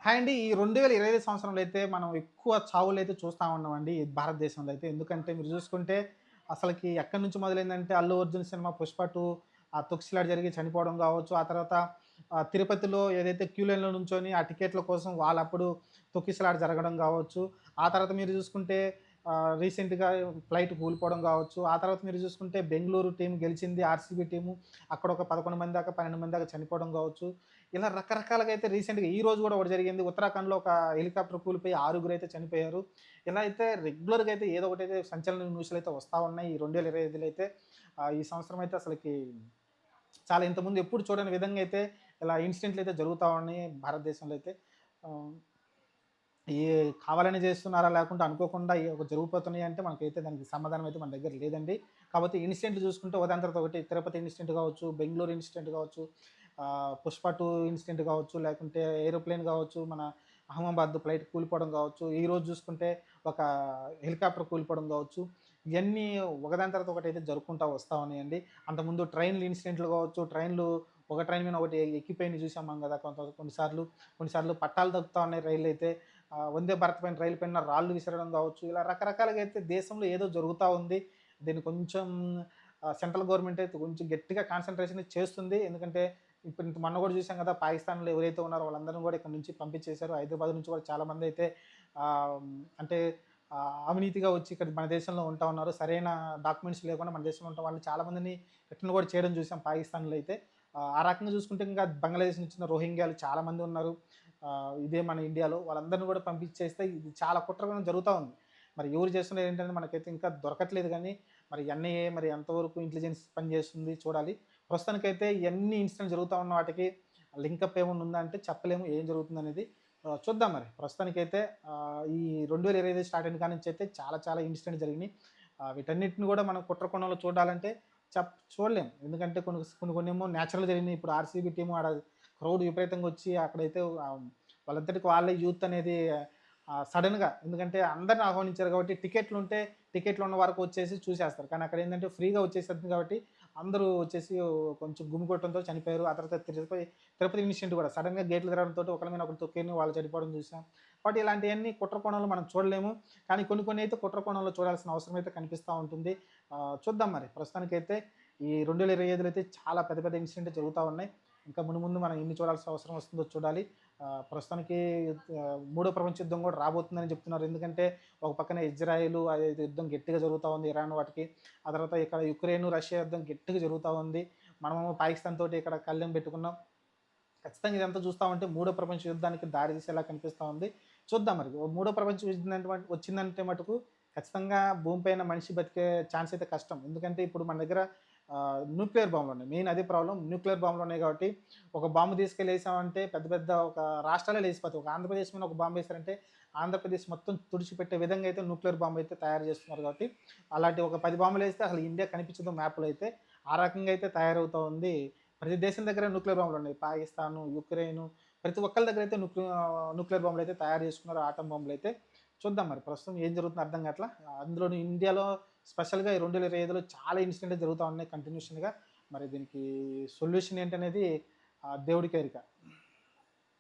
Hi అండి. ఈ 2025 సంవత్సరంలో అయితే మనం ఎక్కువ చావులైతే చూస్తా ఉన్నామండి ఈ భారతదేశంలో అయితే. ఎందుకంటే మీరు చూసుకుంటే అసలకి ఎక్కడి నుంచి మొదలైందంటే 'అల్లు అర్జున్' సినిమా 'పుష్ప 2' తొక్కిసలాట జరిగి చనిపోవడం కావచ్చు. ఆ తర్వాత తిరుపతిలో ఏదైతే క్యూ లైన్‌లో నుంచొని ఆ టికెట్ల కోసం వాళ్ళప్పుడు తొక్కిసలాట జరగడం కావచ్చు. ఆ తర్వాత మీరు చూసుకుంటే రీసెంట్‌గా ఫ్లైట్ కూలిపోవడం కావచ్చు. ఆ తర్వాత మీరు చూసుకుంటే బెంగుళూరు టీమ్ గెలిచింది. RCB team. అక్కడ ఒక 11 మంది దాకా, 12 మంది దాకా చనిపోవడం కావచ్చు. ఇలా రకరకాలుగా అయితే రీసెంట్‌గా ఈ రోజు గూడా ఒకటి జరిగింది. ఉత్తరాఖండ్‌లో ఒక హెలికాప్టర్ కూలిపోయి ఆరుగురైతే చనిపోయారు. ఇలా అయితే రెగ్యులర్‌గా అయితే ఏదో ఒకటైతే సంచలన న్యూస్‌లయితే వస్తా ఉన్నాయి. ఈ 2025లో అయితే ఈ సంవత్సరం అయితే అసలకి చాలా ఇంతకుముందు ఎప్పుడు చూడని విధంగా అయితే ఇలా ఇన్సిడెంట్‌లయితే జరుగుతా ఉన్నాయి భారతదేశంలో అయితే. ఆహ్, ఈ కావాలని చేస్తున్నారా? లేకుంటే అనుకోకుండా ఒక జరిగిపోతున్నాయి అంటే మనకైతే దానికి సమాధానం అయితే మన దగ్గర లేదండి. కాపోతే ఇన్సిడెంట్లు చూసుకుంటే ఒకదాని తర్వాత ఒకటి తిరుపతి ఇన్సిడెంట్ కావచ్చు, బెంగుళూరు ఇన్సిడెంట్ కావచ్చు, 'పుష్ప 2' ఇన్సిడెంట్ కావచ్చు, లేకుంటే ఏరోప్లేన్ కావచ్చు, మన అహ్మదాబాద్ ఫ్లైట్ కూలిపోవడం కావచ్చు, ఈరోజు చూసుకుంటే ఒక హెలికాప్టర్ కూలిపోవడం కావచ్చు. ఇయన్నీ ఒకదాని తర్వాత ఒకటైతే జరుపుకుంటా వస్తా ఉన్నాయండి. అంతకుముందు ట్రైన్‌లు ఇన్సిడెంట్లు కావచ్చు, ట్రైన్‌లు ఒక ట్రైన్ మీద ఒకటి ఎక్కిపోయినయి చూసాం మనం గదా! కొన్నిసార్లు పట్టాలు తప్పుతా ఉన్నాయి రైళ్ళైతే. వందే భారత్ పైన రైలు పైన రాళ్ళు విసరడం కావచ్చు, ఇలా రకరకాలుగా అయితే దేశంలో ఏదో జరుగుతా ఉంది. దీన్ని కొంచెం సెంట్రల్ గవర్నమెంట్ అయితే కొంచెం గట్టిగా కాన్సంట్రేషన్ చేస్తుంది. ఎందుకంటే ఇప్పుడు మొన్న కూడా చూసాం కదా! పాకిస్తాన్‌లో ఎవరైతే ఉన్నారో వాళ్ళందరిని కూడా ఇక్కడ నుంచి పంపించేశారు. హైదరాబాద్ నుంచి కూడా చాలామందైతే ఆహ్, అంటే అవినీతిగా వచ్చి ఇక్కడ మన దేశంలో ఉంటా ఉన్నారు. సరైన డాక్యుమెంట్స్ లేకుండా మన దేశంలో ఉంటాం. వాళ్ళని చాలామందిని రిటర్న్ కూడా చేయడం చూసాం పాకిస్తాన్‌లో అయితే. ఆ రకంగా చూసుకుంటే ఇంకా బంగ్లాదేశ్ నుంచి వచ్చిన రోహింగ్యాలు చాలామంది ఉన్నారు. ఇదే మన ఇండియాలో వాళ్ళందరిని కూడా పంపించేస్తే ఇది చాలా కుట్రకోణం జరుగుతా ఉంది. మరి ఎవరు చేస్తున్నారు ఏంటనేది మనకైతే ఇంకా దొరకట్లేదు గానీ, మరి ఎన్ఐఏ మరి ఎంతవరకు ఇంటెలిజెన్స్ పనిచేస్తుంది చూడాలి. ప్రస్తుతానికైతే ఇయన్నీ ఇన్సిడెంట్స్ జరుగుతా ఉన్న వాటికి లింకప్ ఏమన్నా ఉందా అంటే చెప్పలేము ఏం జరుగుతుందనేది. చూద్దాం మరి. ప్రస్తుతానికైతే ఈ 2025 స్టార్ట్ అయిన కాడి నుంచయితే చాలా చాలా ఇన్సిడెంట్స్ జరిగినియి. వీటన్నిటిని గూడా మనం కుట్ర కోణంలో చూడాలంటే చూడలేం. ఎందుకంటే కొన్నేమో నేచురల్‌గా జరిగినియి. ఇప్పుడు ఆర్‌సీబీ టీము ఆడ క్రౌడ్ విపరీతంగా వచ్చి అక్కడైతే వాళ్ళంతటికి వాళ్ళే యూత్ అనేది సడెన్‌గా ఎందుకంటే అందరిని ఆహ్వానించారు కాబట్టి టికెట్లు ఉన్న వరకు వచ్చేసి చూసేస్తారు. కానీ అక్కడేందంటే ఫ్రీగా వచ్చేసింది కాబట్టి అందరూ వచ్చేసి కొంచెం గుమిగూడటంతో చనిపోయారు. ఆ తర్వాత తిరుపతి ఇన్సిడెంట్ కూడా సడెన్‌గా గేట్లు తెరవడంతోటి ఒకళ్ళ మీద ఒకళ్ళు తొక్కిని వాళ్ళు చనిపోవడం చూసాం. కాబట్టి ఇలాంటియన్నీ కుట్ర కోణంలో మనం చూడలేము. కానీ కొన్ని అయితే కుట్ర కోణంలో చూడాల్సిన అవసరం అయితే కనిపిస్తా ఉంటుంది. చూద్దాం మరి. ప్రస్తుతానికైతే ఈ 2025లో అయితే చాలా పెద్ద పెద్ద ఇన్సిడెంట్లు జరుగుతా ఉన్నాయి. ఇంకా ముందు మనం ఎన్ని చూడాల్సిన అవసరం వస్తుందో చూడాలి. ప్రస్తుతానికి మూడో ప్రపంచ యుద్ధం కూడా రాబోతుందని చెప్తున్నారు. ఎందుకంటే ఒక పక్కన ఇజ్రాయెల్ అదేదో యుద్ధం గట్టిగా జరుగుతా ఉంది ఇరాన్ వాటికి. ఆ తర్వాత ఇక్కడ యుక్రెయిన్, రష్యా యుద్ధం గట్టిగా జరుగుతా ఉంది. మనమేమో పాకిస్తాన్ తోటి ఇక్కడ కళ్ళెం పెట్టుకున్నాం. ఖచ్చితంగా ఇదంతా చూస్తా ఉంటే మూడో ప్రపంచ యుద్ధానికి దారి తీసేలా కనిపిస్తా ఉంది. చూద్దాం మరి. మూడో ప్రపంచ యుద్ధం వచ్చిందంటే మటుకు ఖచ్చితంగా భూమి పైన మనిషి బతికే ఛాన్స్ అయితే కష్టం. ఎందుకంటే ఇప్పుడు మన దగ్గర న్యూక్లియర్ బాంబులున్నాయి. మెయిన్ అదే ప్రాబ్లమ్. న్యూక్లియర్ బాంబులున్నాయి కాబట్టి ఒక బాంబు తీసుకెళ్ళేసామంటే పెద్ద పెద్ద ఒక రాష్ట్రాలే లేసిపోతాయి. ఒక ఆంధ్రప్రదేశ్ మీద ఒక బాంబు వేసారంటే ఆంధ్రప్రదేశ్ మొత్తం తుడిచిపెట్టే విధంగా అయితే న్యూక్లియర్ బాంబు అయితే తయారు చేస్తున్నారు కాబట్టి అలాంటి ఒక 10 బాంబులేస్తే అసలు ఇండియా కనిపించదు మ్యాప్‌లో అయితే. ఆ రకంగా అయితే తయారవుతా ఉంది. ప్రతి దేశం దగ్గర న్యూక్లియర్ బాంబులున్నాయి. పాకిస్తాను, యుక్రెయిను ప్రతి ఒక్కళ్ళ దగ్గరైతే న్యూక్లియర్ బాంబులైతే తయారు చేసుకున్నారు. ఆటం బాంబులైతే. చూద్దాం మరి. ప్రస్తుతం ఏం జరుగుతుందో అర్థం కాట్లా. అందులోను ఇండియాలో స్పెషల్‌గా ఈ 2025లో చాలా ఇన్సిడెంట్లు జరుగుతా ఉన్నాయి కంటిన్యూషన్‌గా. మరి దీనికి సొల్యూషన్ ఏంటనేది దేవుడికే ఎరిక.